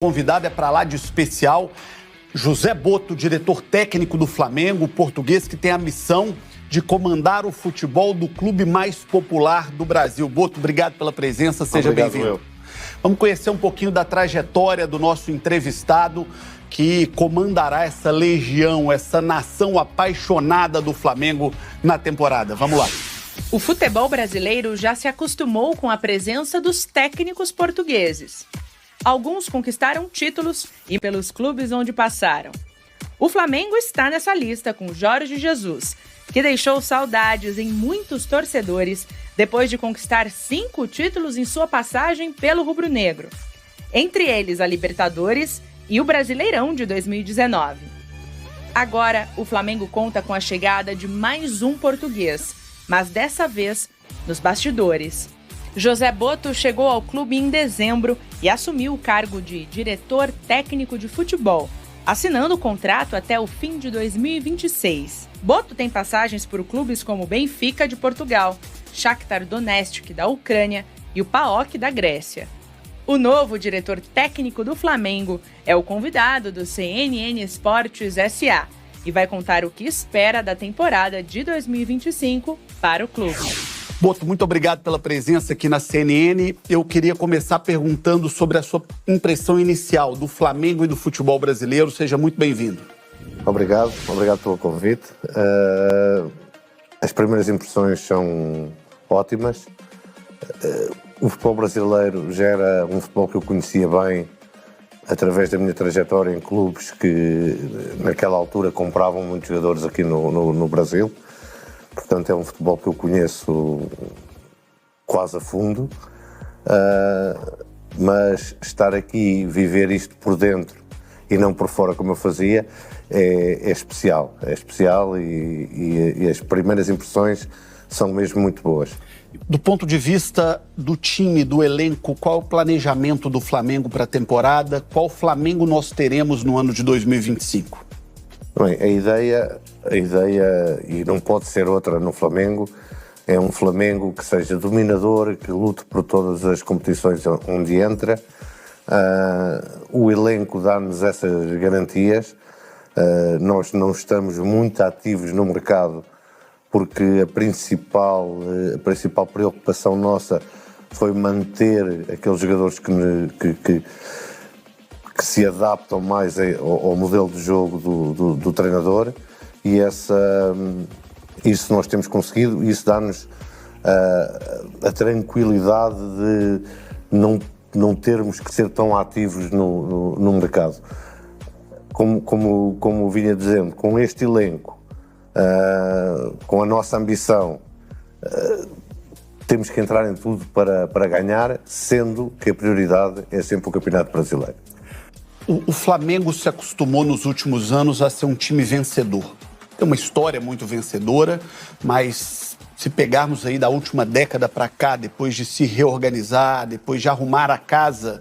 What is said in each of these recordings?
Convidado é para lá de especial, José Botto, diretor técnico do Flamengo, português que tem a missão de comandar o futebol do clube mais popular do Brasil. Botto, obrigado pela presença, seja bem-vindo. Vamos conhecer um pouquinho da trajetória do nosso entrevistado que comandará essa legião, essa nação apaixonada do Flamengo na temporada. Vamos lá. O futebol brasileiro já se acostumou com a presença dos técnicos portugueses. Alguns conquistaram títulos e pelos clubes onde passaram. O Flamengo está nessa lista com Jorge Jesus, que deixou saudades em muitos torcedores depois de conquistar 5 títulos em sua passagem pelo rubro-negro. Entre eles a Libertadores e o Brasileirão de 2019. Agora, o Flamengo conta com a chegada de mais um português, mas dessa vez nos bastidores. José Botto chegou ao clube em dezembro e assumiu o cargo de diretor técnico de futebol, assinando o contrato até o fim de 2026. Botto tem passagens por clubes como Benfica de Portugal, Shakhtar Donetsk da Ucrânia e o PAOK da Grécia. O novo diretor técnico do Flamengo é o convidado do CNN Esportes SA e vai contar o que espera da temporada de 2025 para o clube. Botto, muito obrigado pela presença aqui na CNN. Eu queria começar perguntando sobre a sua impressão inicial do Flamengo e do futebol brasileiro. Seja muito bem-vindo. Obrigado pelo convite. As primeiras impressões são ótimas. O futebol brasileiro já era um futebol que eu conhecia bem através da minha trajetória em clubes que naquela altura compravam muitos jogadores aqui no Brasil. Portanto, é um futebol que eu conheço quase a fundo, mas estar aqui e viver isto por dentro e não por fora como eu fazia é especial. É especial e as primeiras impressões são mesmo muito boas. Do ponto de vista do time, do elenco, qual é o planejamento do Flamengo para a temporada? Qual Flamengo nós teremos no ano de 2025? Bem, a ideia, e não pode ser outra no Flamengo, é um Flamengo que seja dominador, que lute por todas as competições onde entra. O elenco dá-nos essas garantias. Nós não estamos muito ativos no mercado porque a principal preocupação nossa foi manter aqueles jogadores que se adaptam mais ao modelo de jogo do treinador e isso nós temos conseguido e isso dá-nos a tranquilidade de não termos que ser tão ativos no mercado. Como vinha dizendo, com este elenco, com a nossa ambição, temos que entrar em tudo para ganhar, sendo que a prioridade é sempre o Campeonato Brasileiro. O Flamengo se acostumou nos últimos anos a ser um time vencedor. Tem uma história muito vencedora, mas se pegarmos aí da última década para cá, depois de se reorganizar, depois de arrumar a casa,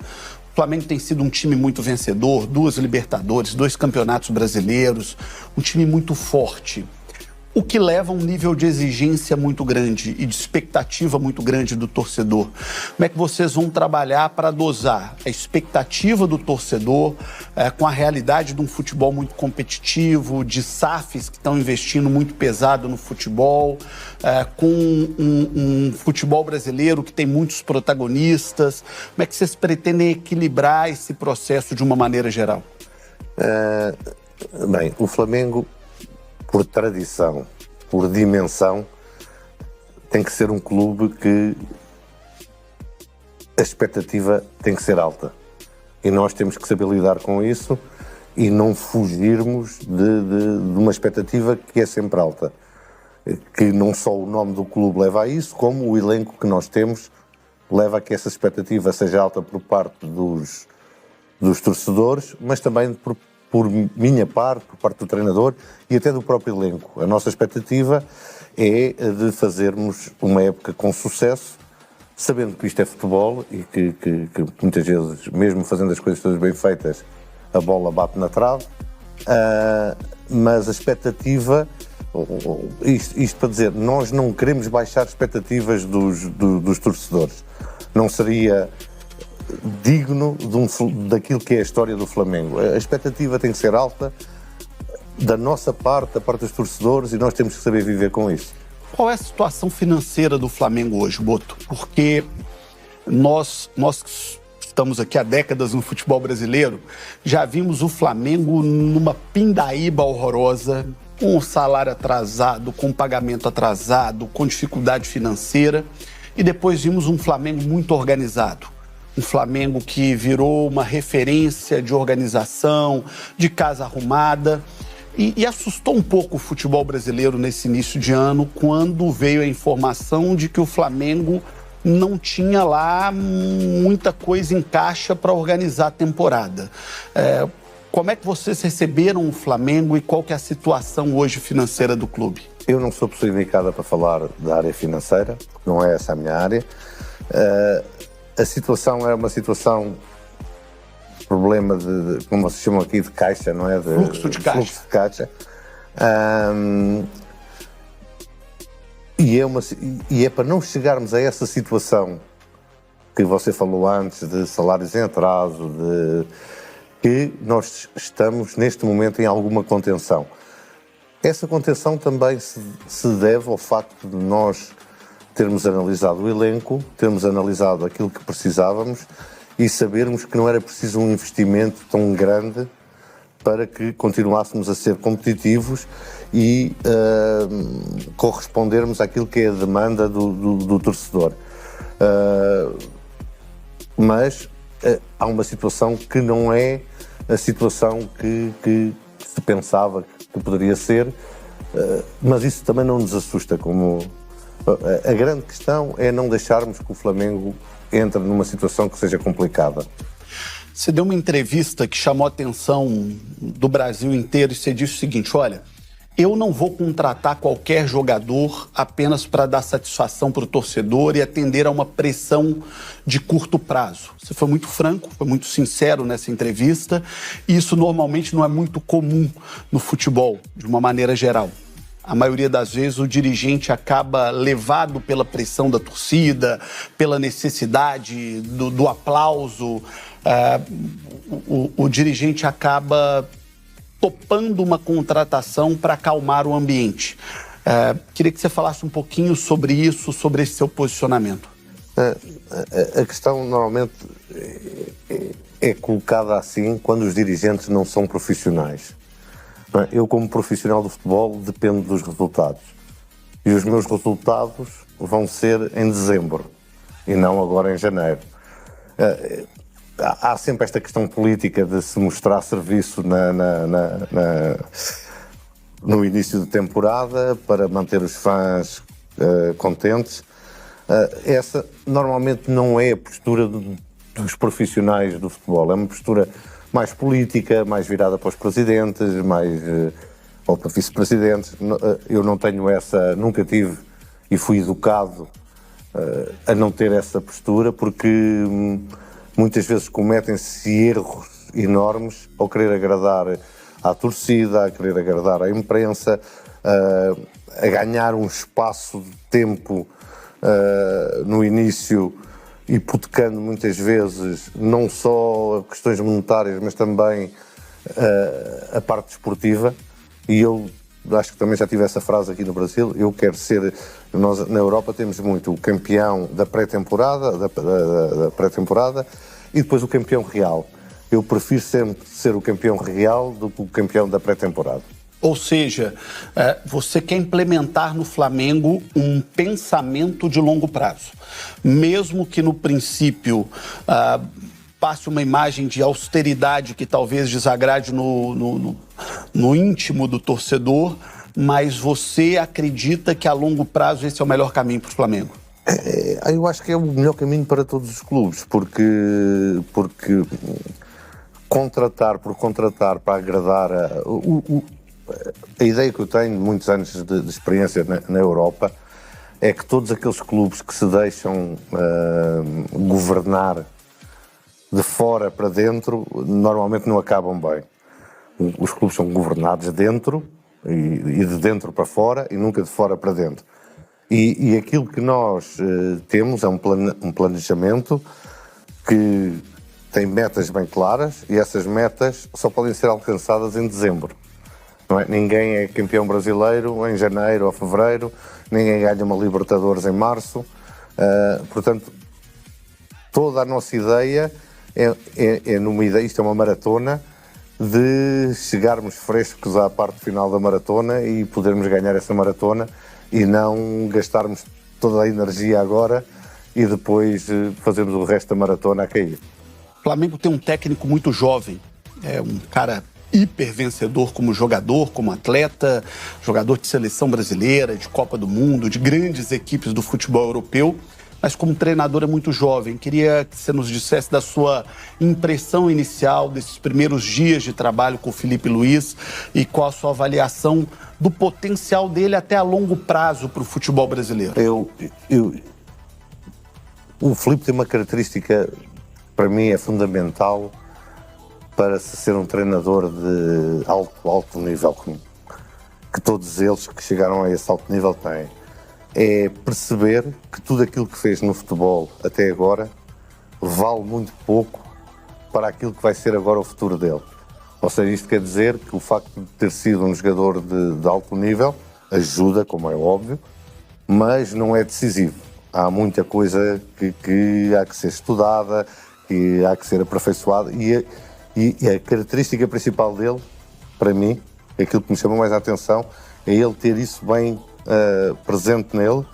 o Flamengo tem sido um time muito vencedor, 2 Libertadores, 2 campeonatos brasileiros, um time muito forte. O que leva a um nível de exigência muito grande e de expectativa muito grande do torcedor. Como é que vocês vão trabalhar para dosar a expectativa do torcedor com a realidade de um futebol muito competitivo, de SAFs que estão investindo muito pesado no futebol, com um futebol brasileiro que tem muitos protagonistas? Como é que vocês pretendem equilibrar esse processo de uma maneira geral? Bem, o Flamengo, por tradição, por dimensão, tem que ser um clube que a expectativa tem que ser alta. E nós temos que saber lidar com isso e não fugirmos de uma expectativa que é sempre alta. Que não só o nome do clube leva a isso, como o elenco que nós temos leva a que essa expectativa seja alta por parte dos torcedores, mas também por minha parte, por parte do treinador e até do próprio elenco. A nossa expectativa é de fazermos uma época com sucesso, sabendo que isto é futebol e que muitas vezes, mesmo fazendo as coisas todas bem feitas, a bola bate na trave, mas a expectativa, isto para dizer, nós não queremos baixar expectativas dos torcedores. Não seria digno daquilo que é a história do Flamengo. A expectativa tem que ser alta da nossa parte, da parte dos torcedores, e nós temos que saber viver com isso. Qual é a situação financeira do Flamengo hoje, Boto? Porque nós estamos aqui há décadas no futebol brasileiro, já vimos o Flamengo numa pindaíba horrorosa, com o salário atrasado, com pagamento atrasado, com dificuldade financeira, e depois vimos um Flamengo muito organizado. Um Flamengo que virou uma referência de organização, de casa arrumada, e assustou um pouco o futebol brasileiro nesse início de ano, quando veio a informação de que o Flamengo não tinha lá muita coisa em caixa para organizar a temporada. Como é que vocês receberam o Flamengo e qual que é a situação hoje financeira do clube? Eu não sou a pessoa indicada para falar da área financeira, não é essa a minha área. A situação é uma situação, problema de como vocês chamam aqui, de caixa, não é? Fluxo de caixa. Fluxo de caixa. E é para não chegarmos a essa situação que você falou antes, de salários em atraso, que nós estamos neste momento em alguma contenção. Essa contenção também se deve ao facto de nós termos analisado o elenco, termos analisado aquilo que precisávamos e sabermos que não era preciso um investimento tão grande para que continuássemos a ser competitivos e correspondermos àquilo que é a demanda do torcedor. Mas há uma situação que não é a situação que se pensava que poderia ser, mas isso também não nos assusta. A grande questão é não deixarmos que o Flamengo entre numa situação que seja complicada. Você deu uma entrevista que chamou a atenção do Brasil inteiro e você disse o seguinte: olha, eu não vou contratar qualquer jogador apenas para dar satisfação para o torcedor e atender a uma pressão de curto prazo. Você foi muito franco, foi muito sincero nessa entrevista, e isso normalmente não é muito comum no futebol, de uma maneira geral. A maioria das vezes o dirigente acaba levado pela pressão da torcida, pela necessidade do aplauso. O dirigente acaba topando uma contratação para acalmar o ambiente. Queria que você falasse um pouquinho sobre isso, sobre esse seu posicionamento. A questão normalmente é colocada assim quando os dirigentes não são profissionais. Eu, como profissional do futebol, dependo dos resultados. E os meus resultados vão ser em dezembro e não agora em janeiro. Há sempre esta questão política de se mostrar serviço no início de temporada para manter os fãs contentes. Essa normalmente não é a postura dos profissionais do futebol. É uma postura mais política, mais virada para os presidentes, ou para vice-presidentes. Eu não tenho essa, nunca tive e fui educado a não ter essa postura, porque muitas vezes cometem-se erros enormes ao querer agradar à torcida, a querer agradar à imprensa, a ganhar um espaço de tempo no início, hipotecando muitas vezes não só questões monetárias, mas também a parte desportiva. E eu acho que também já tive essa frase aqui no Brasil: eu quero ser... Nós na Europa temos muito o campeão da pré-temporada, da pré-temporada, e depois o campeão real. Eu prefiro sempre ser o campeão real do que o campeão da pré-temporada. Ou seja, você quer implementar no Flamengo um pensamento de longo prazo. Mesmo que no princípio passe uma imagem de austeridade que talvez desagrade no íntimo do torcedor, mas você acredita que a longo prazo esse é o melhor caminho para o Flamengo? Eu acho que é o melhor caminho para todos os clubes, porque contratar por contratar para agradar a ideia que eu tenho de muitos anos de experiência na Europa é que todos aqueles clubes que se deixam governar de fora para dentro normalmente não acabam bem. Os clubes são governados dentro e de dentro para fora e nunca de fora para dentro. E aquilo que nós temos é um planejamento que tem metas bem claras e essas metas só podem ser alcançadas em dezembro. Não é? Ninguém é campeão brasileiro em janeiro ou fevereiro, ninguém ganha uma Libertadores em março. Portanto, toda a nossa ideia é numa ideia, isto é uma maratona, de chegarmos frescos à parte final da maratona e podermos ganhar essa maratona e não gastarmos toda a energia agora e depois fazermos o resto da maratona a cair. O Flamengo tem um técnico muito jovem, é um cara hiper vencedor como jogador, como atleta, jogador de seleção brasileira, de Copa do Mundo, de grandes equipes do futebol europeu, mas como treinador é muito jovem. Queria que você nos dissesse da sua impressão inicial desses primeiros dias de trabalho com o Filipe Luiz e qual a sua avaliação do potencial dele até a longo prazo para o futebol brasileiro. O Filipe tem uma característica, para mim, é fundamental para ser um treinador de alto nível, que todos eles que chegaram a esse alto nível têm. É perceber que tudo aquilo que fez no futebol até agora vale muito pouco para aquilo que vai ser agora o futuro dele. Ou seja, isto quer dizer que o facto de ter sido um jogador de alto nível ajuda, como é óbvio, mas não é decisivo. Há muita coisa que há que ser estudada, que há que ser aperfeiçoada e a característica principal dele, para mim, aquilo que me chama mais a atenção, é ele ter isso bem presente nele,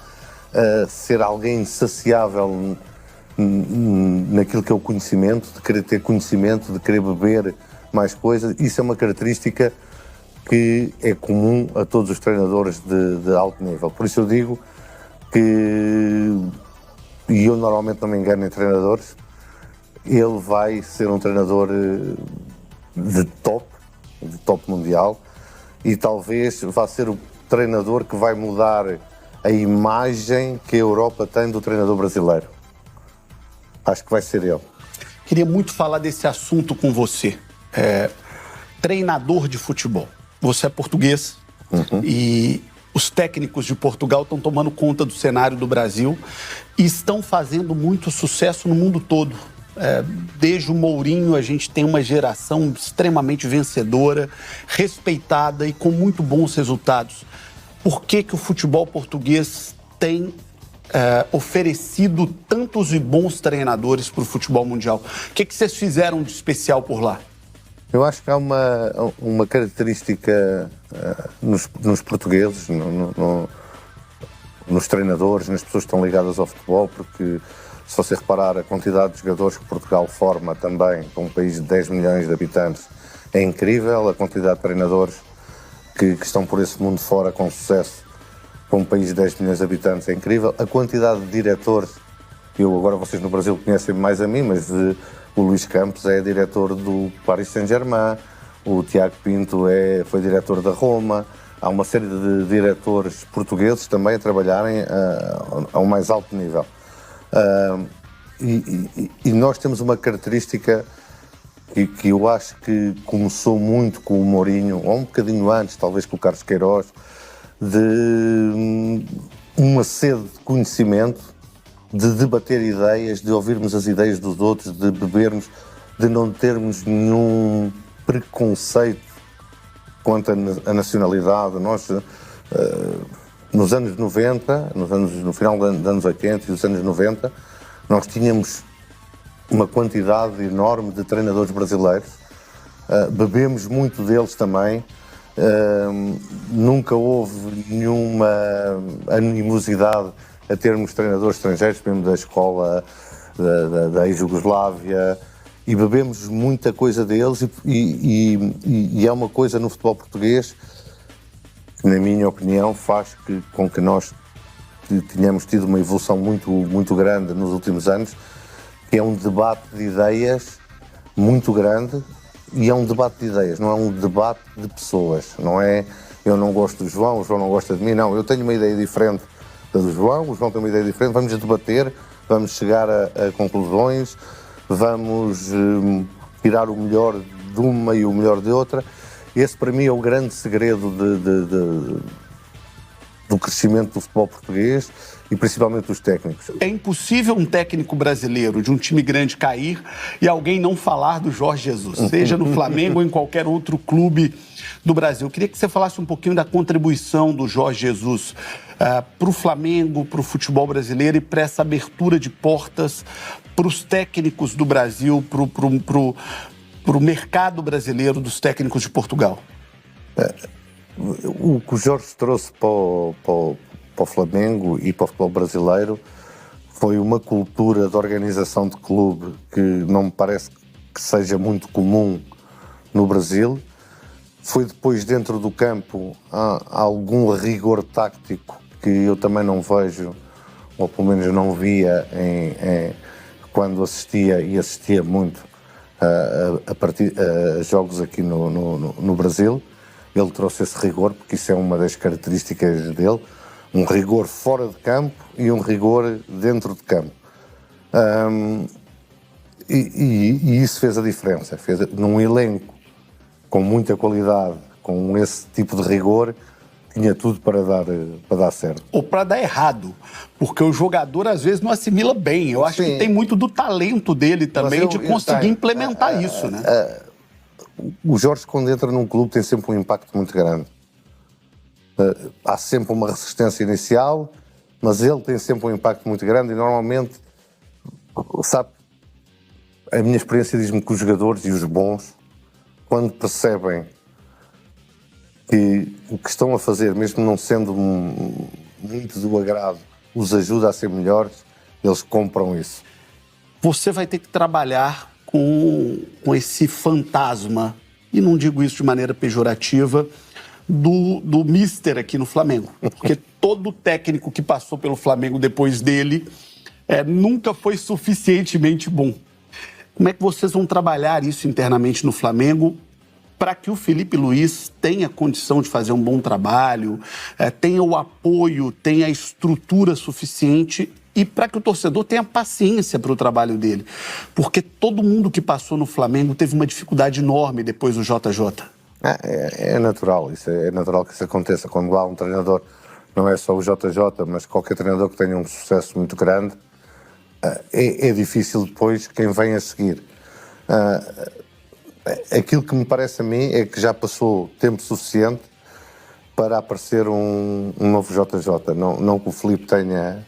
ser alguém insaciável naquilo que é o conhecimento, de querer ter conhecimento, de querer beber mais coisas. Isso é uma característica que é comum a todos os treinadores de alto nível. Por isso eu digo que, e eu normalmente não me engano em treinadores, ele vai ser um treinador de top mundial e talvez vá ser o treinador que vai mudar a imagem que a Europa tem do treinador brasileiro. Acho que vai ser ele. Queria muito falar desse assunto com você. Treinador de futebol. Você é português e os técnicos de Portugal estão tomando conta do cenário do Brasil e estão fazendo muito sucesso no mundo todo. Desde o Mourinho, a gente tem uma geração extremamente vencedora, respeitada e com muito bons resultados. Por que o futebol português tem oferecido tantos e bons treinadores para o futebol mundial? O que vocês fizeram de especial por lá? Eu acho que há uma característica nos portugueses, nos treinadores, nas pessoas que estão ligadas ao futebol, porque se você reparar a quantidade de jogadores que Portugal forma também, para um país de 10 milhões de habitantes, é incrível. A quantidade de treinadores que estão por esse mundo fora com sucesso, para um país de 10 milhões de habitantes, é incrível. A quantidade de diretores, agora vocês no Brasil conhecem mais a mim, mas o Luís Campos é diretor do Paris Saint-Germain, o Tiago Pinto foi diretor da Roma. Há uma série de diretores portugueses também a trabalharem a um mais alto nível. E nós temos uma característica que eu acho que começou muito com o Mourinho, ou um bocadinho antes, talvez com o Carlos Queiroz, de uma sede de conhecimento, de debater ideias, de ouvirmos as ideias dos outros, de bebermos, de não termos nenhum preconceito quanto à nacionalidade. Nós, nos anos 90, no final dos anos 80 e dos anos 90, nós tínhamos uma quantidade enorme de treinadores brasileiros, bebemos muito deles também, nunca houve nenhuma animosidade a termos treinadores estrangeiros, mesmo da escola da ex-Jugoslávia, e bebemos muita coisa deles e é uma coisa no futebol português que, na minha opinião, faz com que nós tenhamos tido uma evolução muito grande nos últimos anos, que é um debate de ideias muito grande, e é um debate de ideias, não é um debate de pessoas. Não é eu não gosto do João, o João não gosta de mim, não. Eu tenho uma ideia diferente da do João, o João tem uma ideia diferente, vamos debater, vamos chegar a conclusões, vamos tirar o melhor de uma e o melhor de outra. Esse, para mim, é o grande segredo do crescimento do futebol português e principalmente dos técnicos. É impossível um técnico brasileiro de um time grande cair e alguém não falar do Jorge Jesus, seja no Flamengo ou em qualquer outro clube do Brasil. Eu queria que você falasse um pouquinho da contribuição do Jorge Jesus para o Flamengo, para o futebol brasileiro e para essa abertura de portas para os técnicos do Brasil, para o mercado brasileiro dos técnicos de Portugal. O que o Jorge trouxe para o Flamengo e para o futebol brasileiro foi uma cultura de organização de clube que não me parece que seja muito comum no Brasil. Foi depois dentro do campo há algum rigor tático que eu também não vejo, ou pelo menos não via quando assistia muito a jogos aqui no Brasil. Ele trouxe esse rigor, porque isso é uma das características dele, um rigor fora de campo e um rigor dentro de campo. E isso fez a diferença. Num elenco com muita qualidade, com esse tipo de rigor, tinha tudo para dar certo. Ou para dar errado, porque o jogador às vezes não assimila bem. Eu acho que tem muito do talento dele também de conseguir implementar isso, né? O Jorge, quando entra num clube, tem sempre um impacto muito grande. Há sempre uma resistência inicial, mas ele tem sempre um impacto muito grande e normalmente, sabe, a minha experiência diz-me que os jogadores e os bons, quando percebem que o que estão a fazer, mesmo não sendo muito do agrado, os ajuda a ser melhores, eles compram isso. Você vai ter que trabalhar com esse fantasma, e não digo isso de maneira pejorativa, do mister aqui no Flamengo. Porque todo técnico que passou pelo Flamengo depois dele nunca foi suficientemente bom. Como é que vocês vão trabalhar isso internamente no Flamengo para que o Felipe Luiz tenha condição de fazer um bom trabalho, tenha o apoio, tenha a estrutura suficiente e para que o torcedor tenha paciência para o trabalho dele? Porque todo mundo que passou no Flamengo teve uma dificuldade enorme depois do JJ. É natural, é natural que isso aconteça. Quando há um treinador, não é só o JJ, mas qualquer treinador que tenha um sucesso muito grande, é difícil depois quem vem a seguir. Aquilo que me parece a mim é que já passou tempo suficiente para aparecer um novo JJ. Não que o Filipe tenha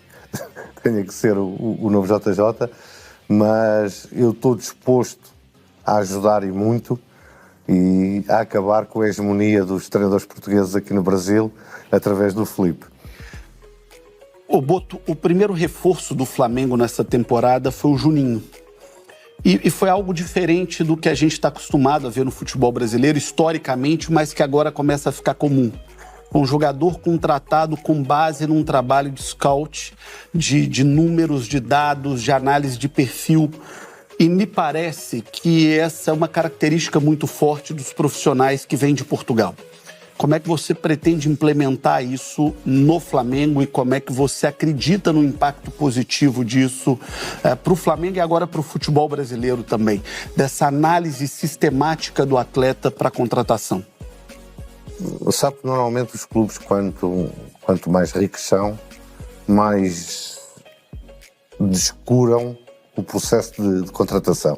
que ser o novo JJ, mas eu estou disposto a ajudar e muito e a acabar com a hegemonia dos treinadores portugueses aqui no Brasil através do Filipe. Ô Boto, o primeiro reforço do Flamengo nessa temporada foi o Juninho. E foi algo diferente do que a gente está acostumado a ver no futebol brasileiro, historicamente, mas que agora começa a ficar comum. Um jogador contratado com base num trabalho de scout, de números, de dados, de análise de perfil. E me parece que essa é uma característica muito forte dos profissionais que vêm de Portugal. Como é que você pretende implementar isso no Flamengo e como é que você acredita no impacto positivo disso para o Flamengo e agora para o futebol brasileiro também, dessa análise sistemática do atleta para a contratação? Sabe que normalmente os clubes, quanto mais ricos são, mais descuram o processo de contratação.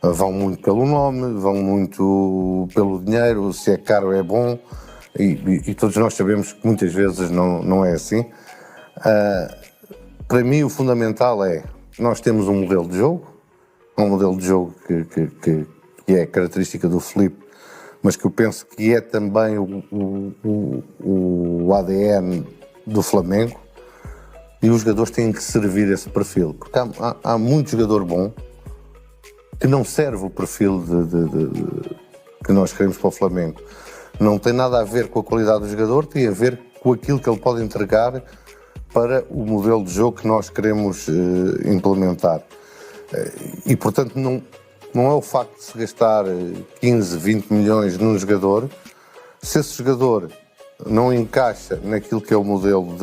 Vão muito pelo nome, vão muito pelo dinheiro, se é caro é bom, e todos nós sabemos que muitas vezes não é assim. Para mim o fundamental é, nós temos um modelo de jogo que é característica do Filipe, mas que eu penso que é também o ADN do Flamengo, e os jogadores têm que servir esse perfil, porque há muito jogador bom que não serve o perfil que nós queremos para o Flamengo. Não tem nada a ver com a qualidade do jogador, tem a ver com aquilo que ele pode entregar para o modelo de jogo que nós queremos implementar. E, portanto, não é o facto de se gastar 15, 20 milhões num jogador, se esse jogador não encaixa naquilo que é o modelo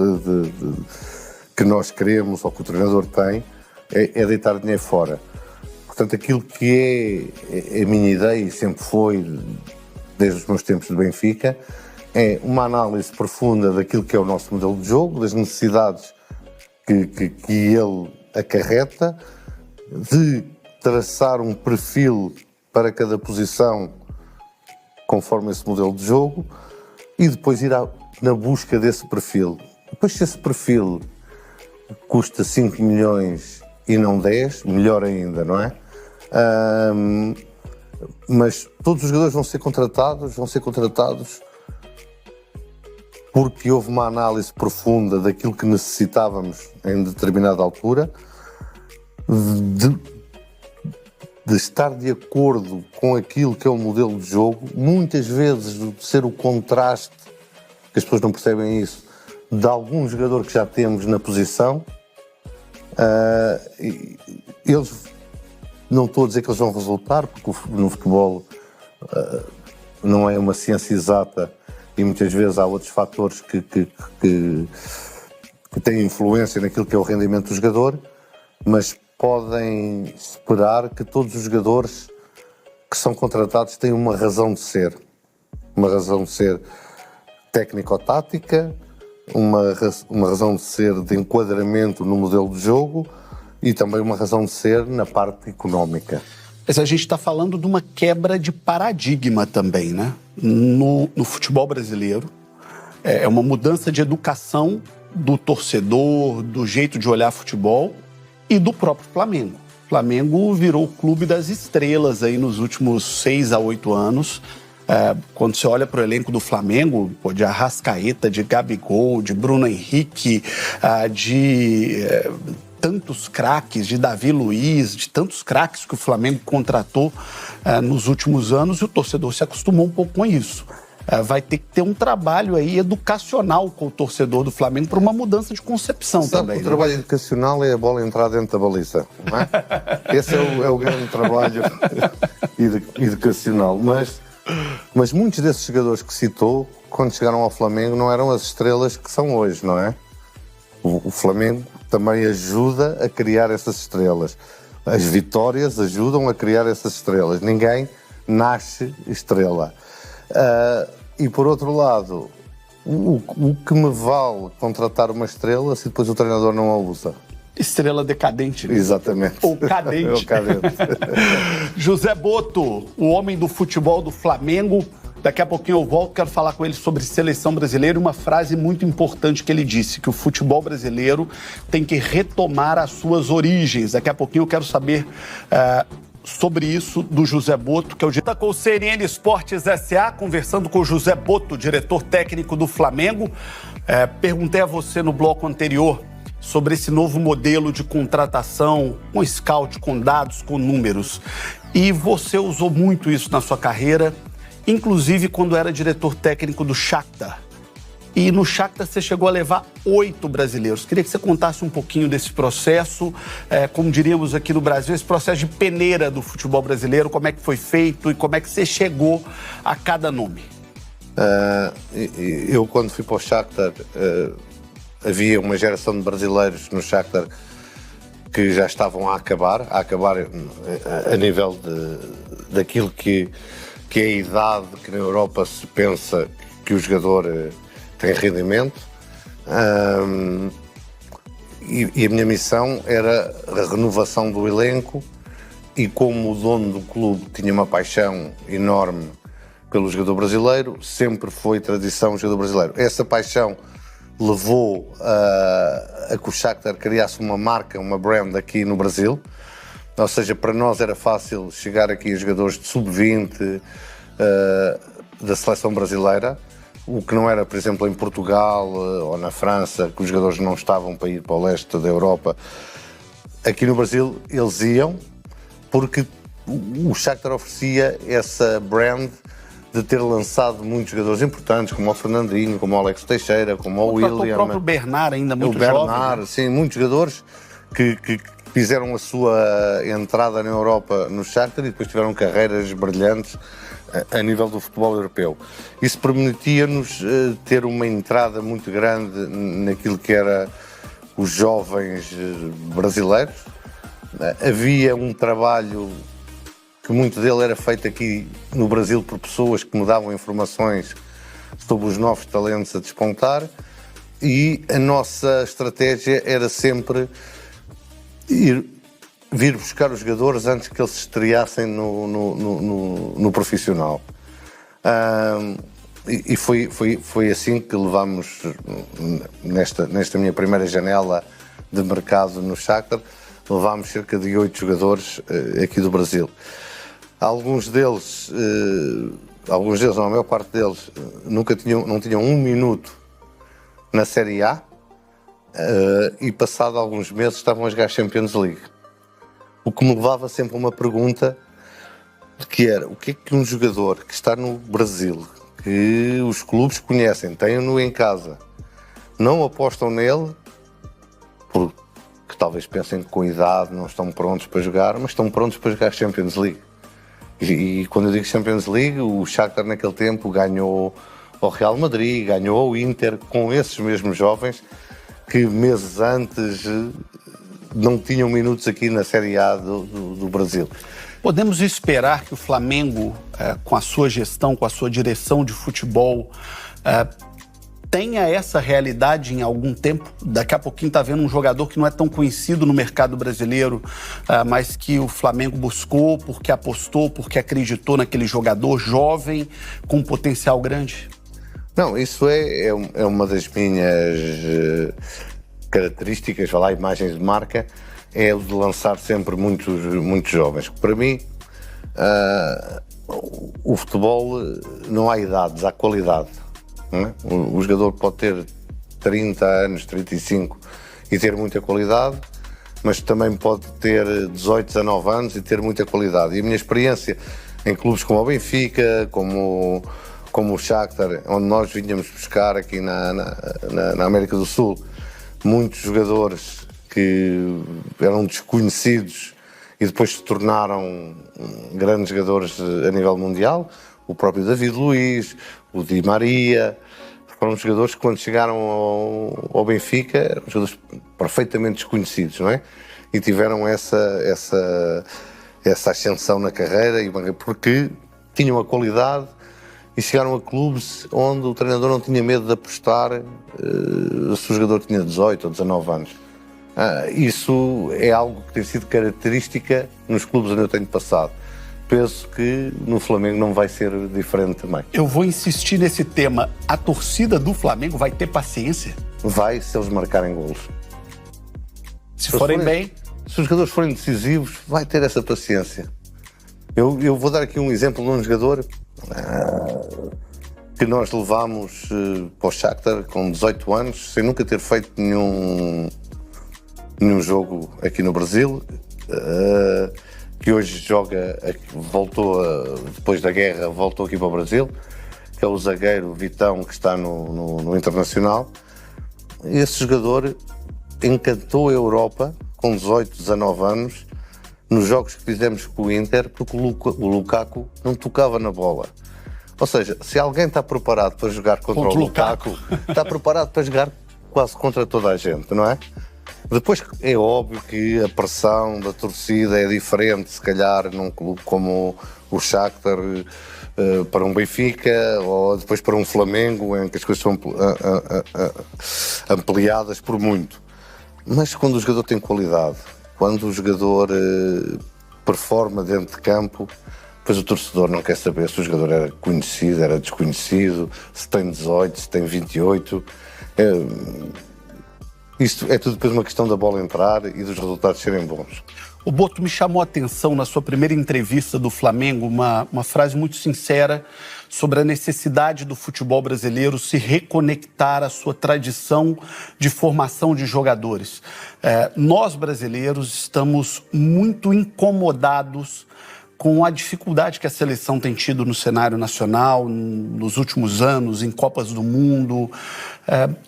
que nós queremos ou que o treinador tem, é deitar dinheiro fora. Portanto, aquilo que é a minha ideia, e sempre foi, desde os meus tempos de Benfica, é uma análise profunda daquilo que é o nosso modelo de jogo, das necessidades que ele acarreta, de traçar um perfil para cada posição conforme esse modelo de jogo e depois ir na busca desse perfil. Depois, se esse perfil custa 5 milhões e não 10, melhor ainda, não é? Mas todos os jogadores vão ser contratados porque houve uma análise profunda daquilo que necessitávamos em determinada altura, de estar de acordo com aquilo que é o modelo de jogo, muitas vezes de ser o contraste, que as pessoas não percebem isso, de algum jogador que já temos na posição. Eles, não estou a dizer que eles vão resultar, porque no futebol não é uma ciência exata e muitas vezes há outros fatores que têm influência naquilo que é o rendimento do jogador, mas podem esperar que todos os jogadores que são contratados têm uma razão de ser. Uma razão de ser técnico-tática, uma razão de ser de enquadramento no modelo de jogo e também uma razão de ser na parte económica. Mas a gente está falando de uma quebra de paradigma também, né? No futebol brasileiro. É uma mudança de educação do torcedor, do jeito de olhar futebol e do próprio Flamengo. O Flamengo virou o clube das estrelas aí nos últimos 6 a 8 anos. Quando você olha para o elenco do Flamengo, de Arrascaeta, de Gabigol, de Bruno Henrique, de tantos craques, de Davi Luiz, de tantos craques que o Flamengo contratou nos últimos anos, e o torcedor se acostumou um pouco com isso. Vai ter que ter um trabalho aí educacional com o torcedor do Flamengo para uma mudança de concepção também. O trabalho educacional é a bola entrar dentro da baliza, não é? Esse é o grande trabalho educacional. Mas muitos desses jogadores que citou, quando chegaram ao Flamengo, não eram as estrelas que são hoje, não é? O Flamengo também ajuda a criar essas estrelas. As vitórias ajudam a criar essas estrelas. Ninguém nasce estrela. E por outro lado, o que me vale contratar uma estrela se depois o treinador não a usa? Estrela decadente. Né? Exatamente. Ou cadente. Ou cadente. José Botto, o homem do futebol do Flamengo. Daqui a pouquinho eu volto, quero falar com ele sobre seleção brasileira e uma frase muito importante que ele disse, que o futebol brasileiro tem que retomar as suas origens. Daqui a pouquinho eu quero saber sobre isso do José Botto, que é o diretor com o CNN Esportes S.A., conversando com o José Botto, diretor técnico do Flamengo. Perguntei a você no bloco anterior sobre esse novo modelo de contratação com scout, com dados, com números. E você usou muito isso na sua carreira, inclusive quando era diretor técnico do Shakhtar. E no Shakhtar você chegou a levar 8 brasileiros. Queria que você contasse um pouquinho desse processo, como diríamos aqui no Brasil, esse processo de peneira do futebol brasileiro, como é que foi feito e como é que você chegou a cada nome. Eu, quando fui para o Shakhtar, havia uma geração de brasileiros no Shakhtar que já estavam a acabar a nível daquilo que é a idade que na Europa se pensa que o jogador tem rendimento. E a minha missão era a renovação do elenco, e como o dono do clube tinha uma paixão enorme pelo jogador brasileiro, sempre foi tradição o jogador brasileiro. Essa paixão levou a que o Shakhtar criasse uma marca, uma brand aqui no Brasil. Ou seja, para nós era fácil chegar aqui a jogadores de sub-20 da seleção brasileira, o que não era, por exemplo, em Portugal ou na França, que os jogadores não estavam para ir para o leste da Europa. Aqui no Brasil eles iam porque o Shakhtar oferecia essa brand de ter lançado muitos jogadores importantes, como o Fernandinho, como o Alex Teixeira, como o William. O próprio Bernard, ainda muito jovem. O Bernard, sim, muitos jogadores que fizeram a sua entrada na Europa no Shakhtar e depois tiveram carreiras brilhantes a nível do futebol europeu. Isso permitia-nos ter uma entrada muito grande naquilo que era os jovens brasileiros. Havia um trabalho que muito dele era feito aqui no Brasil por pessoas que me davam informações sobre os novos talentos a despontar, e a nossa estratégia era sempre vir buscar os jogadores antes que eles se estreassem no profissional. E foi assim que levámos, nesta minha primeira janela de mercado no Shakhtar, levámos cerca de 8 jogadores aqui do Brasil. Alguns deles, não, a maior parte deles, não tinham um minuto na Série A, e passado alguns meses estavam a jogar Champions League. O que me levava sempre a uma pergunta, que era: o que é que um jogador que está no Brasil, que os clubes conhecem, têm-no em casa, não apostam nele, porque talvez pensem que com a idade não estão prontos para jogar, mas estão prontos para jogar Champions League. E quando eu digo Champions League, o Shakhtar naquele tempo ganhou ao Real Madrid, ganhou ao Inter, com esses mesmos jovens que meses antes não tinham minutos aqui na Série A do Brasil. Podemos esperar que o Flamengo, com a sua gestão, com a sua direção de futebol, tenha essa realidade em algum tempo? Daqui a pouquinho está vendo um jogador que não é tão conhecido no mercado brasileiro, mas que o Flamengo buscou porque apostou, porque acreditou naquele jogador jovem com um potencial grande? Não, isso é uma das minhas características, imagens de marca, é o de lançar sempre muitos jovens. Para mim, o futebol não há idades, há qualidade. Não é? O jogador pode ter 30 anos, 35 e ter muita qualidade, mas também pode ter 18, 19 anos e ter muita qualidade. E a minha experiência em clubes como o Benfica, como o Shakhtar, onde nós vinhamos buscar aqui na América do Sul muitos jogadores que eram desconhecidos e depois se tornaram grandes jogadores a nível mundial, o próprio David Luiz, o Di Maria, foram jogadores que quando chegaram ao Benfica eram jogadores perfeitamente desconhecidos, não é? E tiveram essa ascensão na carreira, porque tinham a qualidade e chegaram a clubes onde o treinador não tinha medo de apostar se o jogador tinha 18 ou 19 anos. Isso é algo que tem sido característica nos clubes onde eu tenho passado. Penso que no Flamengo não vai ser diferente também. Eu vou insistir nesse tema. A torcida do Flamengo vai ter paciência? Vai, se eles marcarem golos. Se forem bem. Se os jogadores forem decisivos, vai ter essa paciência. Eu vou dar aqui um exemplo de um jogador que nós levámos para o Shakhtar com 18 anos, sem nunca ter feito nenhum jogo aqui no Brasil, que hoje depois da guerra, voltou aqui para o Brasil, que é o zagueiro Vitão, que está no Internacional. Esse jogador encantou a Europa com 18, 19 anos, nos jogos que fizemos com o Inter, porque o Lukaku não tocava na bola. Ou seja, se alguém está preparado para jogar contra o Lukaku, está preparado para jogar quase contra toda a gente, não é? Depois é óbvio que a pressão da torcida é diferente, se calhar num clube como o Shakhtar para um Benfica, ou depois para um Flamengo, em que as coisas são ampliadas por muito. Mas quando o jogador tem qualidade, quando o jogador performa dentro de campo, depois o torcedor não quer saber se o jogador era conhecido, era desconhecido, se tem 18, se tem 28. Isto é tudo depois uma questão da bola entrar e dos resultados serem bons. O Boto, me chamou a atenção na sua primeira entrevista do Flamengo uma frase muito sincera sobre a necessidade do futebol brasileiro se reconectar à sua tradição de formação de jogadores. Nós, brasileiros, estamos muito incomodados com a dificuldade que a seleção tem tido no cenário nacional nos últimos anos, em Copas do Mundo.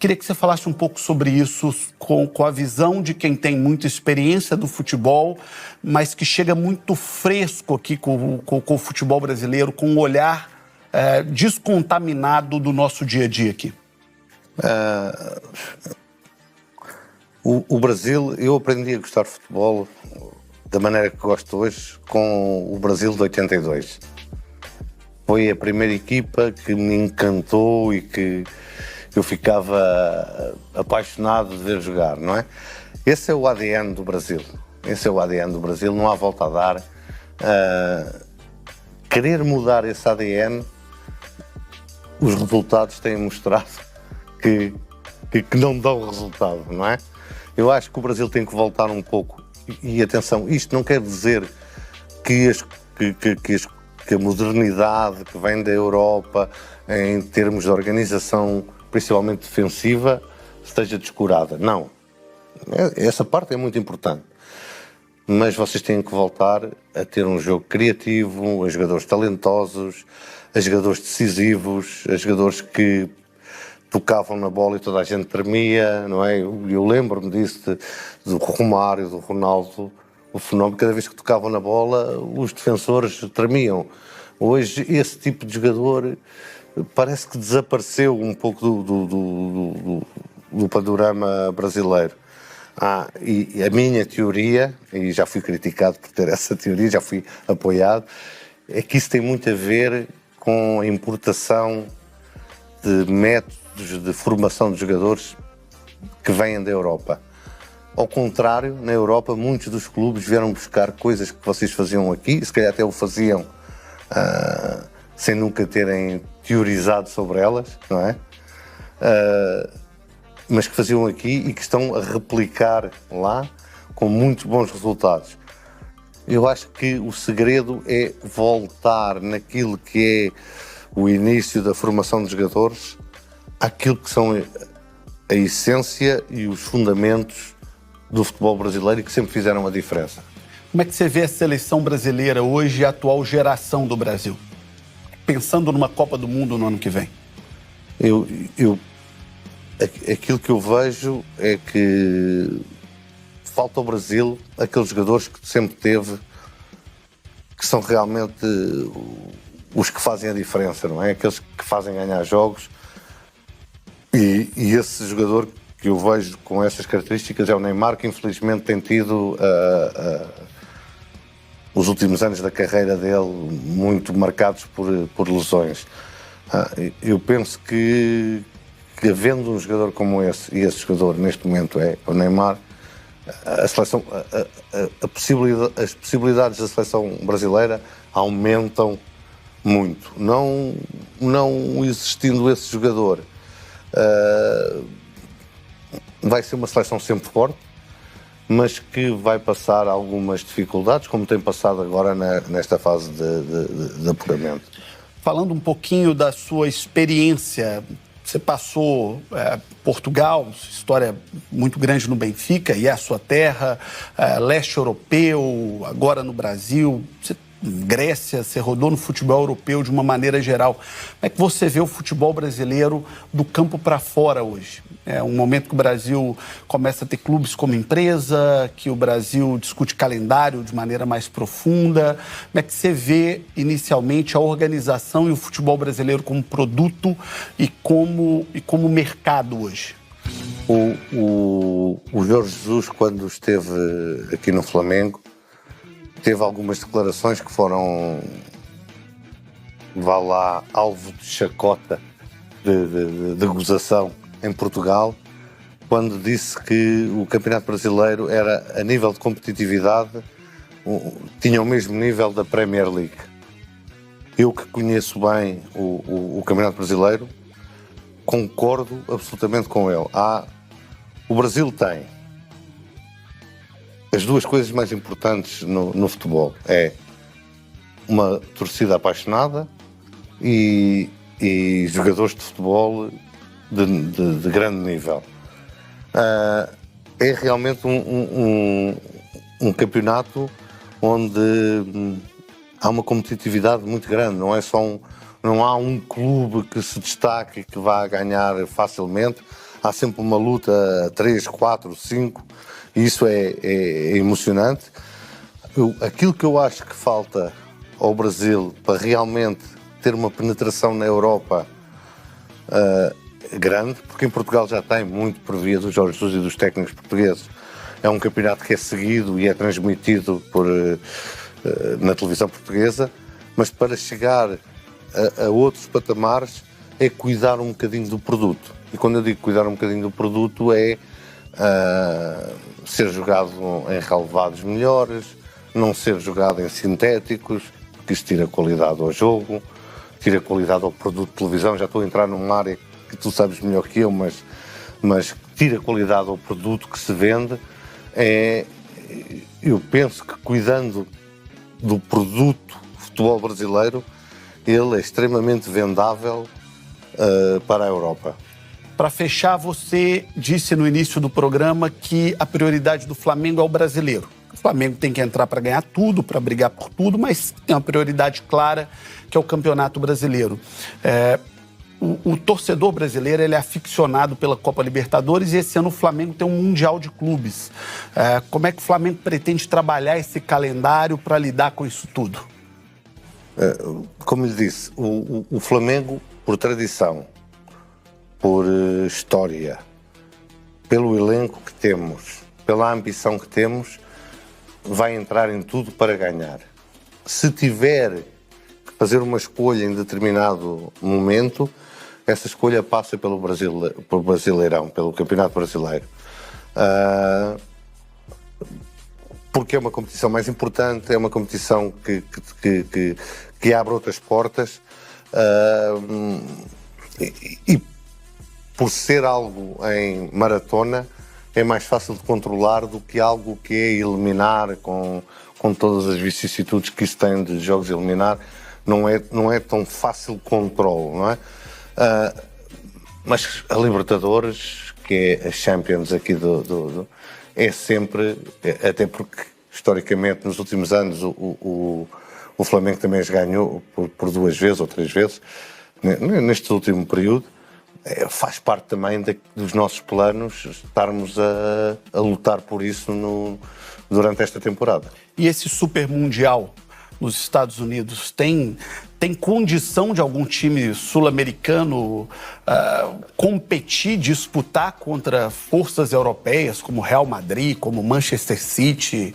Queria que você falasse um pouco sobre isso, com a visão de quem tem muita experiência do futebol, mas que chega muito fresco aqui com o futebol brasileiro, com um olhar descontaminado do nosso dia a dia aqui. O Brasil, eu aprendi a gostar de futebol da maneira que gosto hoje com o Brasil de 82. foi a primeira equipa que me encantou e que eu ficava apaixonado de ver jogar, não é? Esse é o ADN do Brasil. Esse é o ADN do Brasil, não há volta a dar. Querer mudar esse ADN, os resultados têm mostrado que não dão resultado, não é? Eu acho que o Brasil tem que voltar um pouco. E atenção, isto não quer dizer que a modernidade que vem da Europa, em termos de organização, principalmente defensiva, esteja descurada. Não. Essa parte é muito importante. Mas vocês têm que voltar a ter um jogo criativo, a jogadores talentosos, a jogadores decisivos, a jogadores que tocavam na bola e toda a gente tremia, não é? Eu lembro-me disso, do Romário, do Ronaldo, o fenómeno, cada vez que tocavam na bola, os defensores tremiam. Hoje, esse tipo de jogador parece que desapareceu um pouco do panorama brasileiro. E a minha teoria, e já fui criticado por ter essa teoria, já fui apoiado, é que isso tem muito a ver com a importação de métodos de formação de jogadores que vêm da Europa. Ao contrário, na Europa, muitos dos clubes vieram buscar coisas que vocês faziam aqui, se calhar até o faziam sem nunca terem teorizado sobre elas, não é? Mas que faziam aqui e que estão a replicar lá com muito bons resultados. Eu acho que o segredo é voltar naquilo que é o início da formação de jogadores, àquilo que são a essência e os fundamentos do futebol brasileiro e que sempre fizeram a diferença. Como é que você vê a seleção brasileira hoje e a atual geração do Brasil? Pensando numa Copa do Mundo no ano que vem. Aquilo que eu vejo é que falta ao Brasil aqueles jogadores que sempre teve, que são realmente os que fazem a diferença, não é? Aqueles que fazem ganhar jogos. E esse jogador que eu vejo com essas características é o Neymar, que infelizmente tem tido os últimos anos da carreira dele muito marcados por lesões. Eu penso que havendo um jogador como esse, e esse jogador neste momento é o Neymar, as possibilidades da seleção brasileira aumentam muito. Não existindo esse jogador, vai ser uma seleção sempre forte, mas que vai passar algumas dificuldades, como tem passado agora nesta fase de apuramento. Falando um pouquinho da sua experiência, você passou Portugal, história muito grande no Benfica, e é a sua terra, leste europeu, agora no Brasil, Grécia, você rodou no futebol europeu de uma maneira geral. Como é que você vê o futebol brasileiro do campo para fora hoje? É um momento que o Brasil começa a ter clubes como empresa, que o Brasil discute calendário de maneira mais profunda. Como é que você vê, inicialmente, a organização e o futebol brasileiro como produto e como mercado hoje? O Jorge Jesus, quando esteve aqui no Flamengo, teve algumas declarações que foram, vá lá, alvo de chacota, de gozação em Portugal, quando disse que o Campeonato Brasileiro era, a nível de competitividade, tinha o mesmo nível da Premier League. Eu que conheço bem o Campeonato Brasileiro, concordo absolutamente com ele. O Brasil tem as duas coisas mais importantes no futebol. É uma torcida apaixonada e jogadores de futebol de grande nível. É realmente um campeonato onde há uma competitividade muito grande. Não há um clube que se destaque e que vá ganhar facilmente. Há sempre uma luta 3, 4, 5, e isso é emocionante. Aquilo que eu acho que falta ao Brasil para realmente ter uma penetração na Europa grande, porque em Portugal já tem muito por via do Jorge Jesus e dos técnicos portugueses. É um campeonato que é seguido e é transmitido na televisão portuguesa, mas para chegar a outros patamares é cuidar um bocadinho do produto. E quando eu digo cuidar um bocadinho do produto é ser jogado em relevados melhores, não ser jogado em sintéticos, porque isso tira qualidade ao jogo, tira qualidade ao produto de televisão. Já estou a entrar numa área que tu sabes melhor que eu, mas tira qualidade ao produto que se vende. Eu penso que cuidando do produto futebol brasileiro, ele é extremamente vendável para a Europa. Para fechar, você disse no início do programa que a prioridade do Flamengo é o brasileiro. O Flamengo tem que entrar para ganhar tudo, para brigar por tudo, mas tem uma prioridade clara, que é o Campeonato Brasileiro. O torcedor brasileiro, ele é aficionado pela Copa Libertadores, e esse ano o Flamengo tem um Mundial de Clubes. Como é que o Flamengo pretende trabalhar esse calendário para lidar com isso tudo? Como lhe disse, o Flamengo, por tradição, por história, pelo elenco que temos, pela ambição que temos, vai entrar em tudo para ganhar. Se tiver que fazer uma escolha em determinado momento, essa escolha passa pelo Brasileirão, pelo Campeonato Brasileiro. Porque é uma competição mais importante, é uma competição que abre outras portas, e por ser algo em maratona é mais fácil de controlar do que algo que é eliminar com todas as vicissitudes que isso tem de jogos a eliminar. Não é tão fácil controle, não é? Mas a Libertadores, que é a Champions aqui é sempre, até porque historicamente nos últimos anos o Flamengo também as ganhou por 2 vezes ou 3 vezes neste último período. Faz parte também dos nossos planos estarmos a lutar por isso durante esta temporada. E esse Super Mundial nos Estados Unidos tem condição de algum time sul-americano competir, disputar contra forças europeias como Real Madrid, como Manchester City?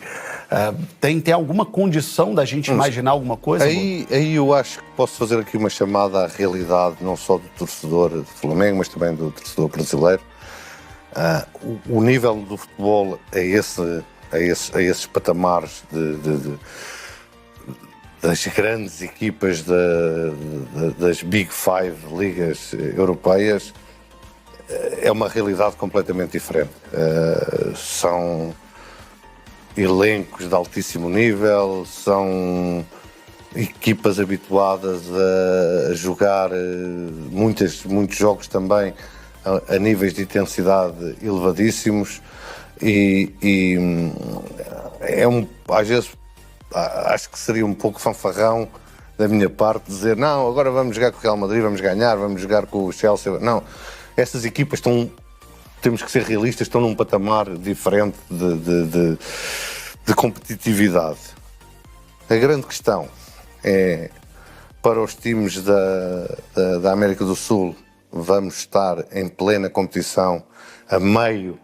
Tem alguma condição da gente imaginar alguma coisa? Aí eu acho que posso fazer aqui uma chamada à realidade, não só do torcedor do Flamengo, mas também do torcedor brasileiro. O nível do futebol a esses patamares das grandes equipas das Big Five ligas europeias é uma realidade completamente diferente. São elencos de altíssimo nível, são equipas habituadas a jogar muitos jogos também a níveis de intensidade elevadíssimos, e às vezes acho que seria um pouco fanfarrão da minha parte dizer não, agora vamos jogar com o Real Madrid, vamos ganhar, vamos jogar com o Chelsea. Não, essas equipas temos que ser realistas, estão num patamar diferente de competitividade. A grande questão é, para os times da América do Sul, vamos estar em plena competição a meio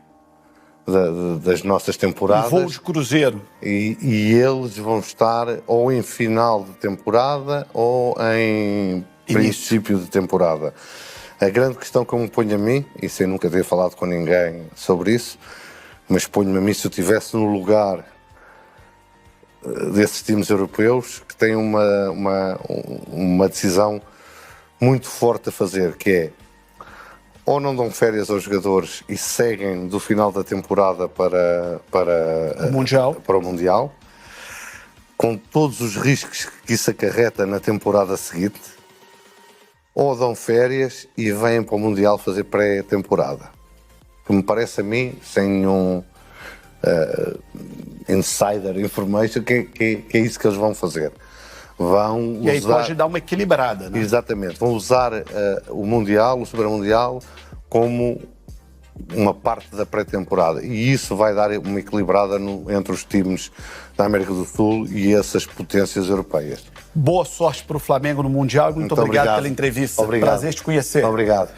das nossas temporadas. Voo de cruzeiro. E eles vão estar ou em final de temporada ou em princípio de temporada. A grande questão que eu me ponho a mim, e sem nunca ter falado com ninguém sobre isso, mas ponho-me a mim, se eu estivesse no lugar desses times europeus, que têm uma decisão muito forte a fazer, que é ou não dão férias aos jogadores e seguem do final da temporada para o Mundial, com todos os riscos que isso acarreta na temporada seguinte, ou dão férias e vêm para o Mundial fazer pré-temporada. Que me parece a mim, sem nenhum insider information, que é isso que eles vão fazer. E aí pode dar uma equilibrada, né? Exatamente. Vão usar o Mundial, o Super Mundial, como uma parte da pré-temporada. E isso vai dar uma equilibrada entre os times da América do Sul e essas potências europeias. Boa sorte para o Flamengo no Mundial e muito obrigado pela entrevista. Obrigado. Prazer te conhecer. Obrigado.